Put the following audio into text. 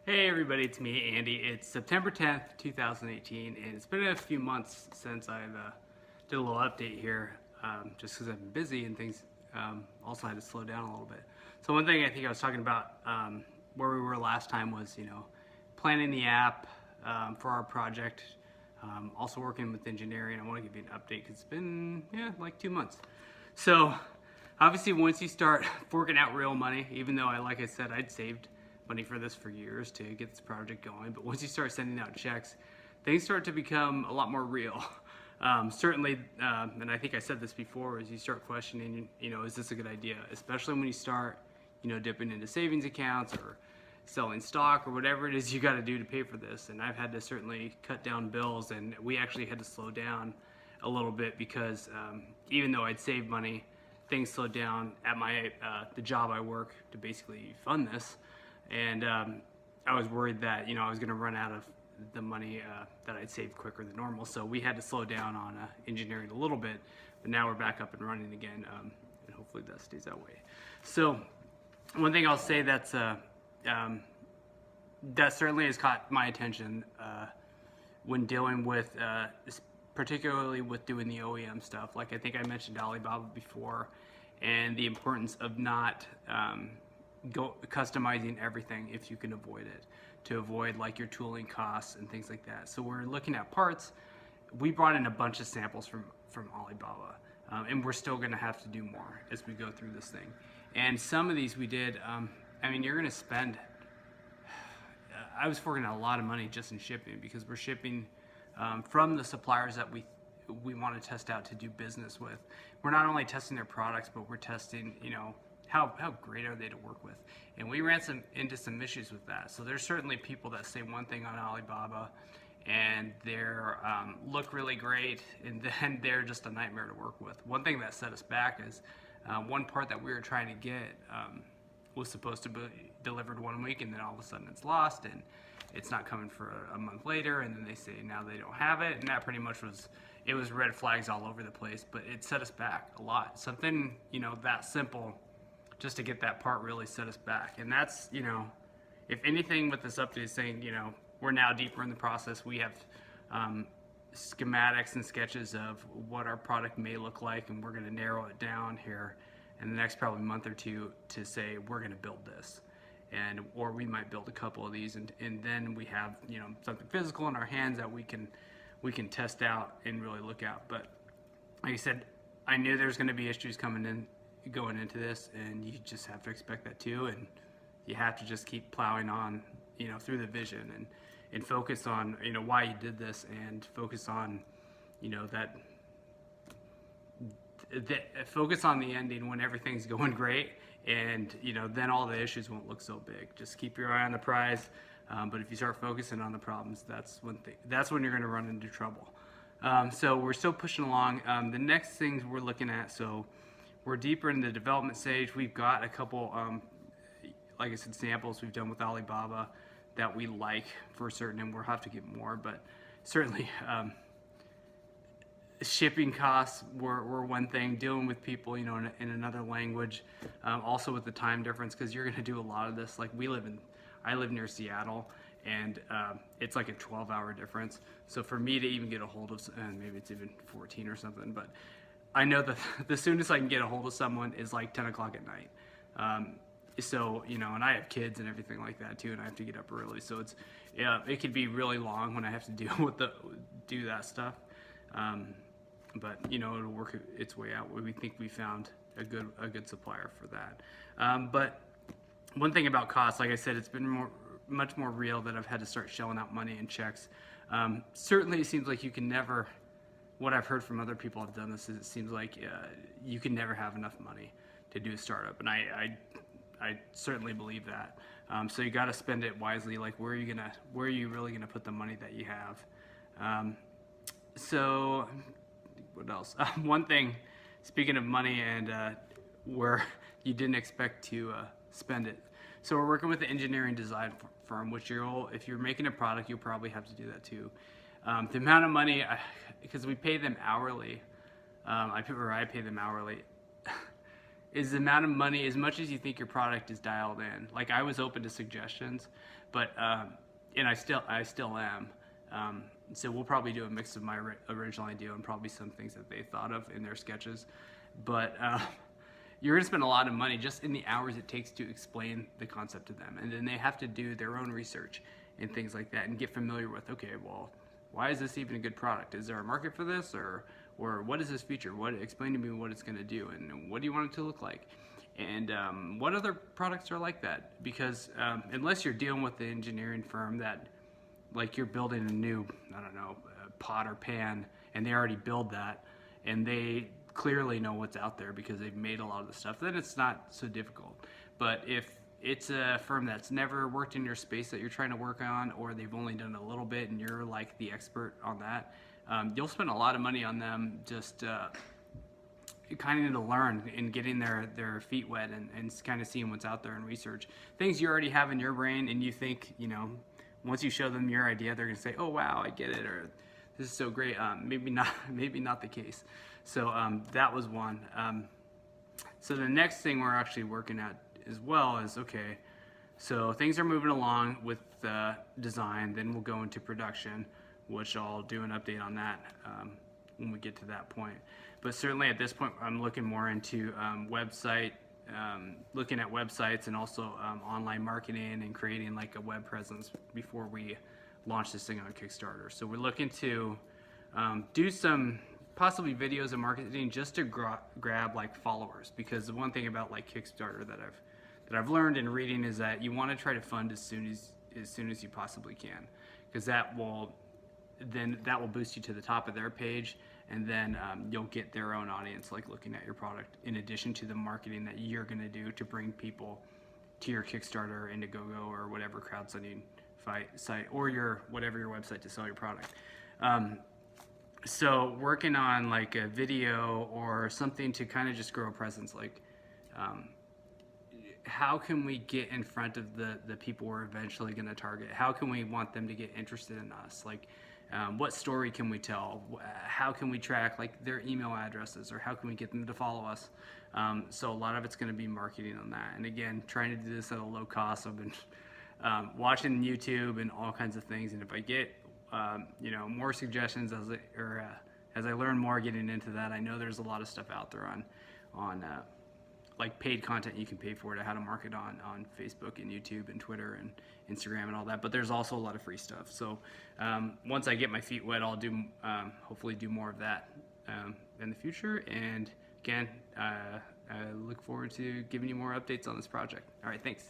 Hey everybody, it's me, Andy. It's September 10th, 2018, and it's been a few months since I've did a little update here, just because I've been busy and things also had to slow down a little bit. So one thing I think I was talking about where we were last time was, planning the app for our project, also working with engineering. I want to give you an update because it's been, like 2 months. So obviously once you start forking out real money, even though like I said, I'd saved money for this for years to get this project going. But once you start sending out checks, things start to become a lot more real. Certainly, and I think I said this before, is you start questioning, is this a good idea? Especially when you start, dipping into savings accounts or selling stock or whatever it is you got to do to pay for this. And I've had to certainly cut down bills, and we actually had to slow down a little bit because even though I'd saved money, things slowed down at my the job I work to basically fund this. And I was worried that I was going to run out of the money that I'd saved quicker than normal. So we had to slow down on engineering a little bit, but now we're back up and running again, and hopefully that stays that way. So one thing I'll say that certainly has caught my attention when dealing with, particularly with doing the OEM stuff. Like I think I mentioned Alibaba before, and the importance of not customizing everything if you can avoid it, to avoid like your tooling costs and things like that. So we're looking at parts. We brought in a bunch of samples from Alibaba, and we're still going to have to do more as we go through this thing. And some of these we did. You're going to spend. I was forking out a lot of money just in shipping because we're shipping from the suppliers that we want to test out to do business with. We're not only testing their products, but we're testing, how great are they to work with? And we ran into some issues with that. So there's certainly people that say one thing on Alibaba and they're look really great, and then they're just a nightmare to work with. One thing that set us back is one part that we were trying to get was supposed to be delivered one week, and then all of a sudden it's lost and it's not coming for a month later, and then they say now they don't have it, and that pretty much was red flags all over the place. But it set us back a lot. Something that simple, just to get that part, really set us back. And that's, if anything with this update is saying, we're now deeper in the process. We have schematics and sketches of what our product may look like, and we're going to narrow it down here in the next probably month or two to say we're going to build this. Or we might build a couple of these, and then we have something physical in our hands that we can test out and really look at. But like I said, I knew there's going to be issues going into this, and you just have to expect that too, and you have to just keep plowing on through the vision and focus on why you did this, and focus on that focus on the ending when everything's going great, and then all the issues won't look so big. Just keep your eye on the prize, but if you start focusing on the problems, that's when you're going to run into trouble. So we're still pushing along. The next things we're looking at, so we're deeper in the development stage. We've got a couple, like I said, samples we've done with Alibaba that we like for certain, and we'll have to get more. But certainly, shipping costs were one thing. Dealing with people, in another language, also with the time difference, because you're going to do a lot of this. Like I live near Seattle, and it's like a 12-hour difference. So for me to even get a hold of, and maybe it's even 14 or something, but I know that the soonest I can get a hold of someone is like 10 o'clock at night. So, and I have kids and everything like that too, and I have to get up early. So it could be really long when I have to do that stuff. But it'll work its way out. We think we found a good supplier for that. But one thing about costs, like I said, it's been much more real that I've had to start shelling out money in checks. Certainly it seems like you can never, what I've heard from other people who've done this is it seems like you can never have enough money to do a startup, and I certainly believe that. So you got to spend it wisely. Like where are you really gonna put the money that you have? So what else? One thing, speaking of money and where you didn't expect to spend it. So we're working with an engineering design firm, which if you're making a product, you'll probably have to do that too. The amount of money, because we pay them hourly, I pay them hourly. is the amount of money, as much as you think your product is dialed in. Like, I was open to suggestions, but and I still am. So we'll probably do a mix of my original idea and probably some things that they thought of in their sketches. But you're going to spend a lot of money just in the hours it takes to explain the concept to them, and then they have to do their own research and things like that and get familiar with, okay, well, why is this even a good product? Is there a market for this, or what is this feature? Explain to me what it's going to do, and what do you want it to look like, and what other products are like that? Because unless you're dealing with the engineering firm that, like, you're building a new, I don't know, pot or pan, and they already build that, and they clearly know what's out there because they've made a lot of the stuff, then it's not so difficult. But if it's a firm that's never worked in your space that you're trying to work on, or they've only done a little bit and you're like the expert on that, you'll spend a lot of money on them just you kind of need to learn and getting their feet wet and kind of seeing what's out there and research things you already have in your brain, and you think, once you show them your idea, they're going to say, oh wow, I get it, or this is so great. Maybe not the case. So that was one. So the next thing we're actually working at as well is, okay, so things are moving along with design, then we'll go into production, which I'll do an update on that when we get to that point. But certainly at this point, I'm looking more into looking at websites, and also online marketing and creating like a web presence before we launch this thing on Kickstarter. So we're looking to do some possibly videos and marketing just to grab like followers, because the one thing about like Kickstarter that I've learned in reading is that you want to try to fund as soon as you possibly can, because that will boost you to the top of their page, and then you'll get their own audience like looking at your product, in addition to the marketing that you're going to do to bring people to your Kickstarter, Indiegogo, or whatever crowdfunding site, or your website to sell your product. So working on like a video or something to kind of just grow a presence, like how can we get in front of the people we're eventually going to target? How can we want them to get interested in us? Like, what story can we tell? How can we track like their email addresses, or how can we get them to follow us? So a lot of it's going to be marketing on that. And again, trying to do this at a low cost. I've been watching YouTube and all kinds of things. And if I get more suggestions as I learn more getting into that, I know there's a lot of stuff out there on like paid content you can pay for, to how to market on Facebook and YouTube and Twitter and Instagram and all that. But there's also a lot of free stuff. So once I get my feet wet, I'll do hopefully do more of that in the future. And again, I look forward to giving you more updates on this project. All right, thanks.